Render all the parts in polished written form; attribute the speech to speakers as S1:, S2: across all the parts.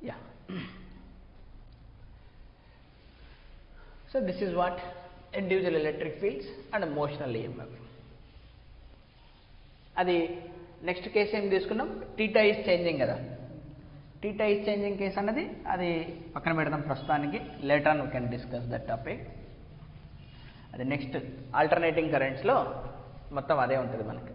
S1: Yeah. So this is what individual electric fields and motional EMF. అది next case ఏం తీసుకున్నాం, theta is changing కదా. Theta is changing case అన్నది అది పక్కన పెడదాం ప్రస్తుతానికి. Later on we can discuss that topic. అది నెక్స్ట్ ఆల్టర్నేటింగ్ కరెంట్స్లో మొత్తం అదే ఉంటుంది మనకి.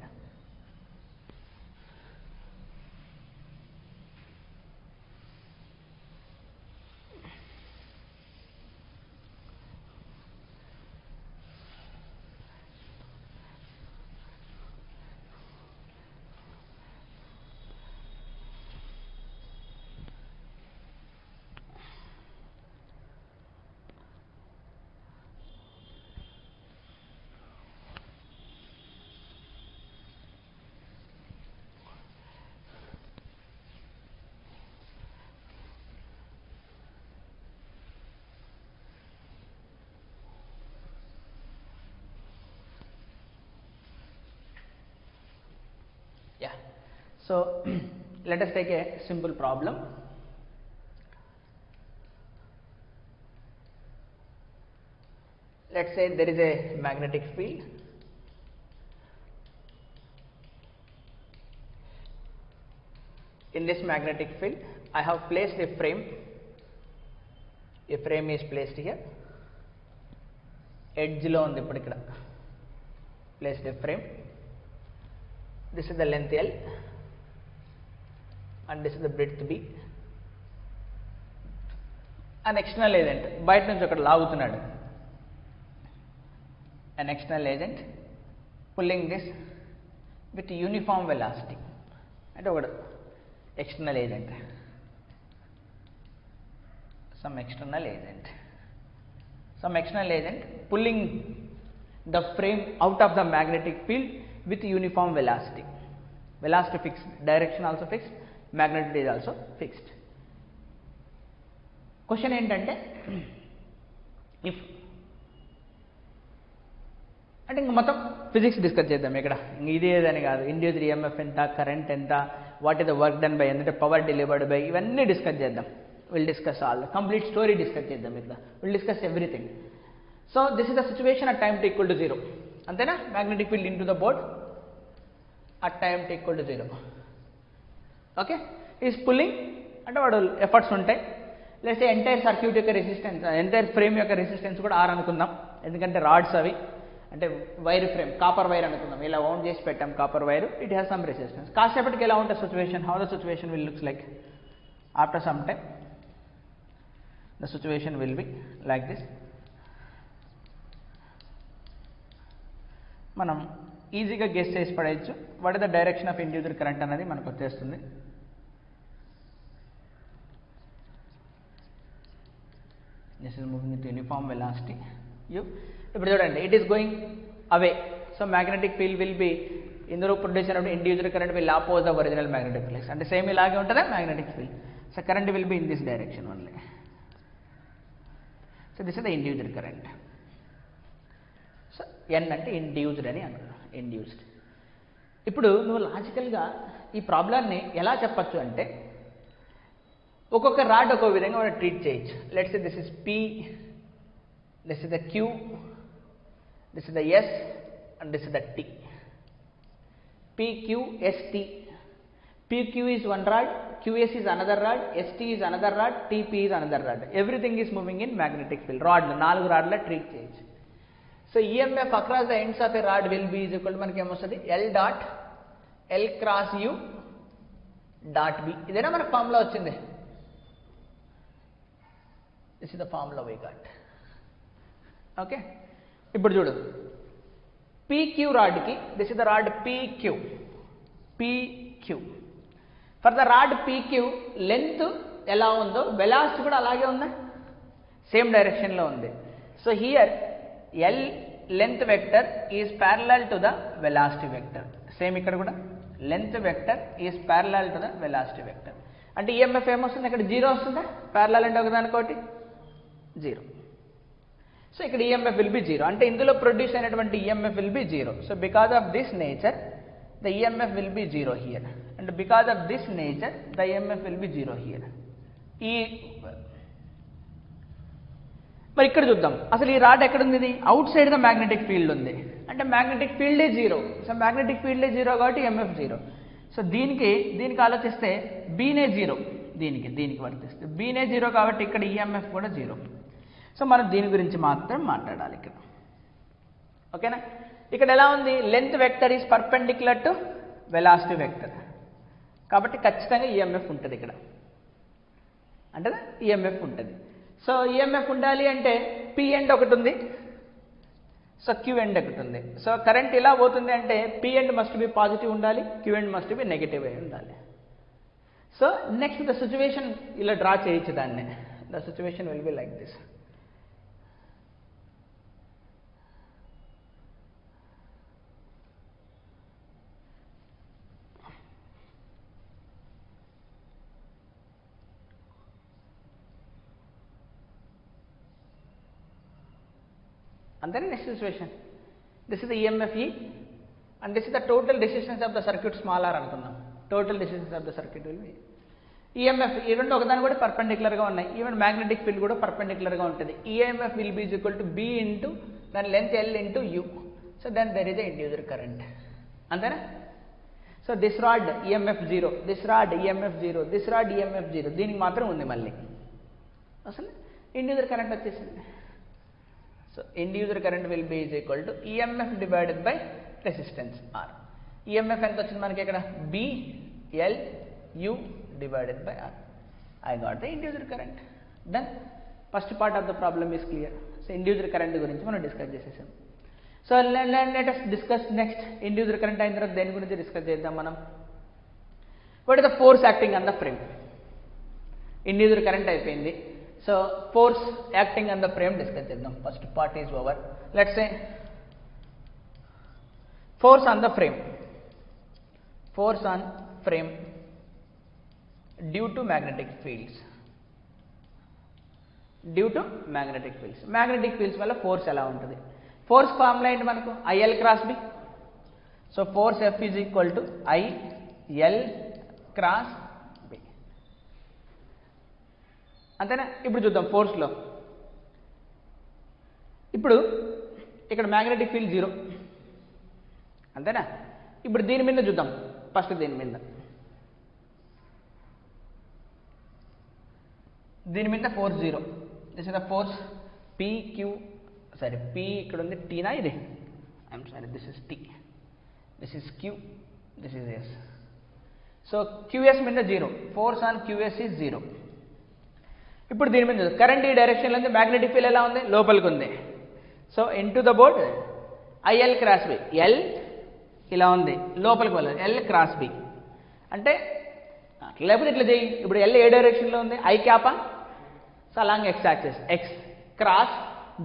S1: Yeah. So let us take a simple problem. Let's say there is a magnetic field. In this magnetic field, I have placed a frame. A frame is placed here. Edge lo undi ippudu ikkada. Placed a frame. This is the length L and this is the breadth B. An external agent బయట నుంచి ఒకటి లాగుతున్నాడు. An external agent pulling this with uniform velocity. అంటే ఒకడు external agent, some external agent pulling the frame out of the magnetic field with uniform velocity. Velocity fixed, direction also fixed, magnitude is also fixed. Question ఏంటంటే if అంటే ఇంక మొత్తం physics discuss చేద్దాం ఇక్కడ. ఇది ఏదని కాదు, ఇండివిజువల్ ఈఎంఎఫ్ ఎంత, కరెంట్ ఎంత, what is the work done by, అంటే పవర్ డెలివర్డ్ బై, ఇవన్నీ డిస్కస్ చేద్దాం. Will discuss all complete story discuss చేద్దాం ఇక్కడ. Will discuss everything. So this is the situation at time to equal to 0. అంతేనా? Magnetic field in to the board at time to equal to 0. Okay, is pulling అంటే వాడు efforts ఉంటాయి. లేకపోతే entire circuit యొక్క resistance, entire frame యొక్క resistance కూడా R అనుకుందాం. ఎందుకంటే రాడ్స్ అవి, అంటే వైర్ ఫ్రేమ్, కాపర్ వైర్ అనుకుందాం. ఇలా వౌండ్ చేసి పెట్టాం copper wire, it has some resistance. కాసేపటికి ఎలా ఉంటుంది situation, how the situation will looks like after some time. The situation will be like this. మనం ఈజీగా గెస్ చేసి పడేయచ్చు what is the direction of individual current అనేది మనకు వచ్చేస్తుంది. This is moving with uniform velocity U. ఇప్పుడు చూడండి, it is going away. So magnetic field will be, ఇందులో ప్రొడ్యూస్ అయినప్పుడు individual current will oppose the original magnetic field. అంటే same ఇలాగే ఉంటుందా magnetic field. So current will be in this direction only. So this is the individual current. So N అంటే induced అని అంటున్నాను, induced. ఇప్పుడు నువ్వు లాజికల్గా ఈ ప్రాబ్లమ్ని ఎలా చెప్పచ్చు అంటే, ఒక్కొక్క రాడ్ ఒక్కొక్క విధంగా మనం ట్రీట్ చేయొచ్చు. Let's say this is P, this is the Q, this is the S and this is the T. PQST. PQ is one rod, QS is another rod, ST is another rod, TP is another rod. Everything is moving in magnetic field. Rod 4 రాడ్ల treat చేయొచ్చు. So EMF across the ends of a rod will be is equal to మనకి ఏమొస్తుంది, L dot L cross U dot B. ఇదేనా మనకు formula వచ్చింది. This is the formula we got. Okay, ఇప్పుడు చూడు, PQ రాడ్కి, this is the rod PQ. For the rod PQ length ఎలా ఉందో వెలాసిటీ కూడా అలాగే ఉందా, సేమ్ డైరెక్షన్లో ఉంది. So here L length vector is parallel to the velocity vector. Same ఇక్కడ కూడా length vector is parallel to the velocity vector. అంటే ఈఎంఎఫ్ ఏమొస్తుంది, ఇక్కడ 0 వస్తుందా, ప్యారలల్ అంటే ఒకదానికోటి 0. సో ఇక్కడ ఈఎంఎఫ్ విల్ బి 0, అంటే ఇందులో ప్రొడ్యూస్ అయినటువంటి EMF will B 0. So because of this nature the EMF will B 0 here, and because of this nature the EMF will B 0 here. ఈ మరి ఇక్కడ చూద్దాం అసలు ఈ రాడ్ ఎక్కడ ఉంది, ఇది outside the magnetic field ఉంది, అంటే మ్యాగ్నెటిక్ ఫీల్డే జీరో. సో మ్యాగ్నెటిక్ ఫీల్డే జీరో కాబట్టి ఎంఎఫ్ జీరో. సో దీనికి ఆలోచిస్తే బీనే జీరో, దీనికి వర్తిస్తే బీనే జీరో కాబట్టి ఇక్కడ ఈఎంఎఫ్ కూడా జీరో. సో మనం దీని గురించి మాత్రం మాట్లాడాలి ఇక్కడ, ఓకేనా. ఇక్కడ ఎలా ఉంది, length vector is perpendicular to velocity vector కాబట్టి ఖచ్చితంగా ఈఎంఎఫ్ ఉంటుంది ఇక్కడ, అంటే ఈఎంఎఫ్ ఉంటుంది. సో ఈఎంఎఫ్ ఉండాలి అంటే పి ఎండ్ ఒకటి ఉంది, సో క్యూ ఎండ్ ఒకటి ఉంది. సో కరెంట్ ఇలా పోతుంది అంటే P end must be positive ఉండాలి, Q end must be negative అయి ఉండాలి. సో నెక్స్ట్ ద సిచ్యువేషన్ ఇలా డ్రా చేయొచ్చు దాన్ని. The situation will be like this. అంతేనా. Next situation, this is the EMF E and this is the total resistance of the circuit small R అనుకుందాం. Total resistance of the circuit will be EMF. ఈ రెండు ఒకదాని కూడా పర్పెండిక్యులర్గా ఉన్నాయి, even magnetic field కూడా పర్పెండిక్యులర్గా ఉంటుంది. EMF will be equal to B into దాని length L into U. So then there is the induced current, అంతేనా. So this rod EMF zero, this rod EMF zero, this rod EMF zero, దీనికి మాత్రం ఉంది మళ్ళీ. అసలు induced current వచ్చేసింది. So induced current will be is equal to EMF divided by resistance R. EMF ఎంత వచ్చింది మనకి ఇక్కడ, B L U divided by R. I got the induced current. Done. First part of the problem is clear. So induced current గురించి మనం discuss చేసేసాం. So let us discuss next. Induced current అయిన తర్వాత దేని గురించి డిస్కస్ చేద్దాం మనం. What is the force acting on the frame. Induced current అయిపోయింది. So force acting on the frame discuss చేద్దాం. First part is over. Let's say force on the frame. Force on frame due to magnetic fields. Due to magnetic fields. Magnetic fields వల్ల force ఎలా ఉంటుంది. Force formula ఏంటి మనకు, IL cross B. So force F is equal to IL cross B, అంతేనా. ఇప్పుడు చూద్దాం ఫోర్స్లో. ఇప్పుడు ఇక్కడ మ్యాగ్నెటిక్ ఫీల్డ్ జీరో, అంతేనా. ఇప్పుడు దీని మీద చూద్దాం. ఫస్ట్ దీని మీద force zero. This is the force PQ, sorry P ఇక్కడ ఉంది, టీనా ఇది, I'm sorry, this is T, this is Q, this is S. So QS మీద zero, force on QS is zero. ఇప్పుడు దీని మీద కరెంట్ ఈ డైరెక్షన్లో ఉంది, మ్యాగ్నెటిక్ ఫీల్డ్ ఎలా ఉంది, లోపలికి ఉంది. So into the board IL cross B, L ఇలా ఉంది, లోపలికి వెళ్ళాలి, ఎల్ క్రాస్ బి అంటే లేకపోతే ఇట్లా చేయి. ఇప్పుడు ఎల్ ఏ డైరెక్షన్లో ఉంది, ఐ క్యాపా. So along X axis, X cross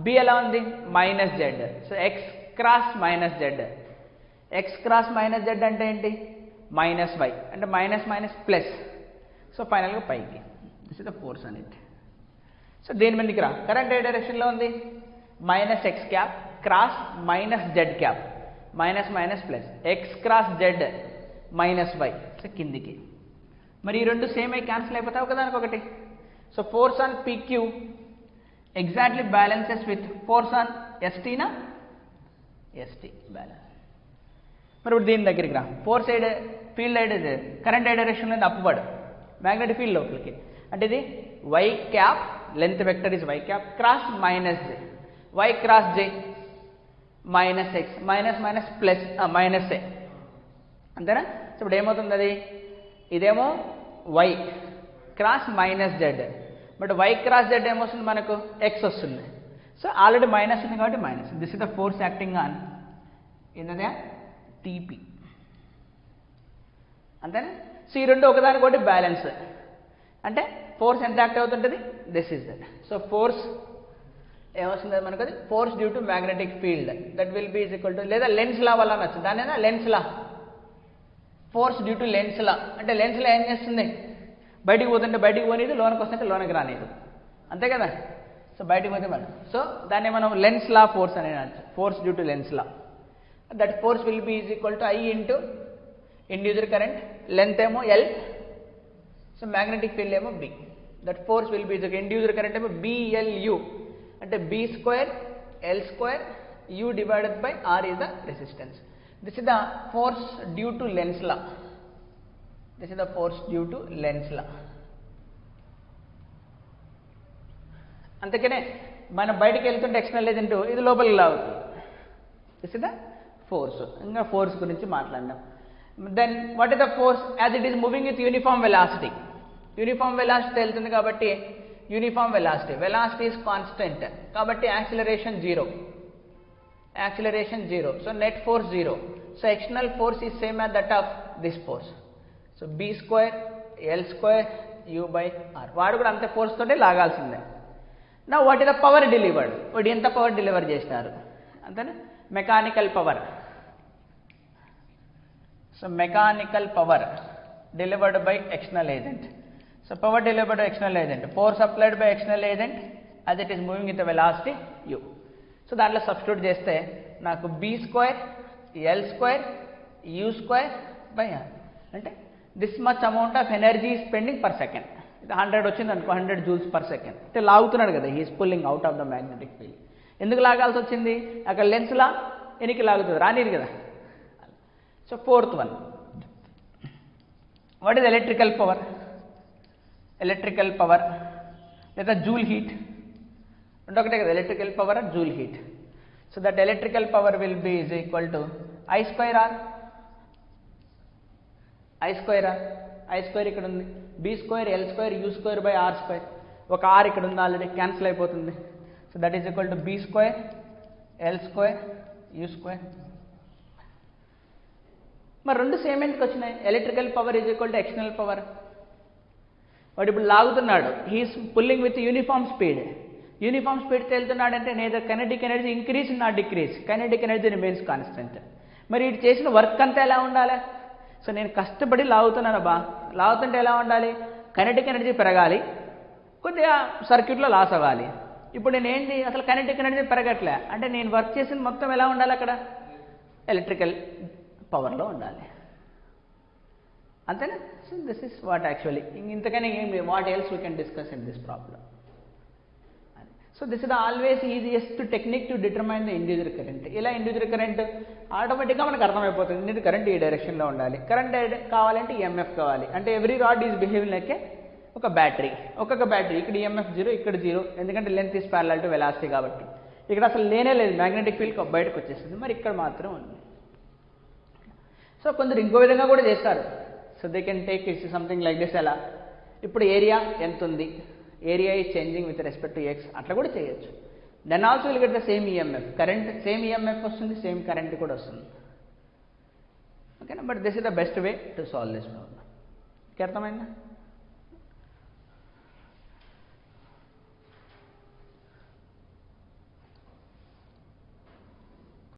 S1: B ఎలా ఉంది, minus Z. So X cross minus Z. X cross minus Z అంటే ఏంటి, మైనస్ వై, అంటే మైనస్ మైనస్ ప్లస్. సో ఫైనల్గా పైకి. This is the force on it. So దేని మీదకి రా, కరెంట్ ఏ డైరెక్షన్లో ఉంది, minus X cap cross minus Z cap, minus minus plus, X cross Z minus Y. So కిందికి. మరి ఈ రెండు సేమ్ అయి క్యాన్సిల్ అయిపోతాయి ఒకదానికొకటి. So force on PQ exactly balances with force on ఎస్టీనా, ఎస్టీ బ్యాలెన్స్. మరి ఇప్పుడు దీని దగ్గరికి రా, ఫోర్స్ ఏ ఫీల్డ్ ఏ కరెంట్ ఏ డైరెక్షన్లో ఉంది, అప్వర్డ్, మ్యాగ్నెటిక్ ఫీల్డ్ లోపలికి, అంటే ఇది Y cap, length vector is Y cap cross minus J, Y cross J minus X, minus minus plus minus ఏ, అంతేనా. సో ఇప్పుడు ఏమవుతుంది, అది ఇదేమో Y cross minus Z, but Y cross Z ఏమొస్తుంది మనకు, ఎక్స్ వస్తుంది. సో ఆల్రెడీ మైనస్ ఉంది కాబట్టి minus. This is the force acting on ఏంటంటే టీపీ, అంతేనా. సో ఈ రెండు ఒకదానికొకటి బ్యాలెన్స్, అంటే ఫోర్స్ ఎంత యాక్ట్ అవుతుంటుంది, this is that. So force ఏమొస్తుంది మనకు, అది force due to magnetic field that will be is equal to, లేదా లెన్స్ లా వల్ల నచ్చు, దాని ఏదా Lenz law. Force due to Lenz law అంటే లెన్స్ లా ఏం చేస్తుంది, బయటికి పోతుంటే బయటికి పోనీదు, లోనకి వస్తుంటే లోనకి రానిదు, అంతే కదా. సో బయటికి పోతే మనం, సో దాన్ని మనం లెన్స్ లా ఫోర్స్ అని అనొచ్చు, force due to Lenz law. That force will be is equal to I into induced current, length ఏమో ఎల్, సో మ్యాగ్నెటిక్ ఫీల్డ్ ఏమో B. That force will be induced current ఏమో BLU అంటే B square L square U divided by R is the resistance. This is the force due to Lenz law. This is the force due to Lenz law. అందుకనే మనం బయటకు వెళ్తుంటే external agent ఇది లోపలికి లాగుతుంది. This is the force. ఇంకా force గురించి మాట్లాడినాం. Then what is the force as it is moving with uniform velocity. Uniform velocity వెళ్తుంది కాబట్టి యూనిఫామ్ వెలాసిటీ ఈస్ కాన్స్టెంట్ కాబట్టి acceleration zero. So net force zero. So external force is same as that of this force. So B square L square U by R. వాడు కూడా అంతే force తోటే లాగాల్సిందే. నా what is the power delivered. వాడు ఎంత power deliver చేసినారు అంతేనా. Mechanical power. So mechanical power delivered by external agent. So power delivered by external agent, force applied by external agent as it is moving with the velocity u. So దాంట్లో substitute చేస్తే నాకు B square L square U square by R అంటే this much amount of energy spending per second. ఇది 100 వచ్చింది అనుకో, 100 joules per second. అంటే లాగుతున్నాడు కదా, he's pulling out of the magnetic field. ఎందుకు లాగాల్సి వచ్చింది, అక్కడ లెన్స్లా ఎనికి లాగుతుంది, రానిది కదా. So fourth one, what is electrical power. Electrical power లేదా జూల్ హీట్ అంటే ఒకటే కదా, electrical power and joule heat. So that electrical power will be is equal to I square R. I square ఇక్కడ ఉంది, B square L square U square by R square. ఒక R ఇక్కడ ఉంది already, cancel అయిపోతుంది. So that is equal to B square L square U square. మరి రెండు సేమ్ ఎందుకు వచ్చినాయి. Electrical power is equal to external power. వాడు ఇప్పుడు లాగుతున్నాడు, he's pulling with uniform speed. Uniform స్పీడ్తో వెళ్తున్నాడంటే neither kinetic energy increase not decrease, kinetic energy remains constant. మరి ఇటు చేసిన వర్క్ అంతా ఎలా ఉండాలి. సో నేను కష్టపడి లాగుతున్నాను బా, లాగుతుంటే ఎలా ఉండాలి, కైనెటిక్ ఎనర్జీ పెరగాలి, కొద్దిగా సర్క్యూట్లో లాస్ అవ్వాలి. ఇప్పుడు నేను ఏంటి, అసలు కైనెటిక్ ఎనర్జీ పెరగట్లే అంటే నేను వర్క్ చేసిన మొత్తం ఎలా ఉండాలి, అక్కడ ఎలక్ట్రికల్ పవర్లో ఉండాలి, అంతేనా. So this is what actually, ఇంతకనే ఏం లేదు, what else we can discuss in this problem. So this is the always easiest technique to determine the induced current. ఇలా ఇండ్యూస్డ్ కరెంట్ ఆటోమేటిక్గా మనకు అర్థమైపోతుంది, ఇండ్యూస్డ్ కరెంట్ ఈ డైరెక్షన్లో ఉండాలి, కరెంట్ కావాలంటే EMF కావాలి. అంటే every rod is behaving like ఒక బ్యాటరీ. ఒక్కొక్క బ్యాటరీ ఇక్కడ EMF 0, ఇక్కడ 0, ఎందుకంటే length is parallel to velocity కాబట్టి. ఇక్కడ అసలు లేనే లేదు, మ్యాగ్నెటిక్ ఫీల్డ్ బయటకు వచ్చేస్తుంది, మరి ఇక్కడ మాత్రం ఉంది. సో కొందరు ఇంకో విధంగా కూడా చేస్తారు. So they can take it's something like this. ఎలా ఇప్పుడు ఏరియా ఎంత ఉంది, area is changing with respect to x, అట్లా కూడా చేయొచ్చు. Then also will get the same EMF, current same EMF వస్తుంది, సేమ్ కరెంట్ కూడా వస్తుంది. ఓకేనా. But this is the best way to solve this problem. అర్థమైందా.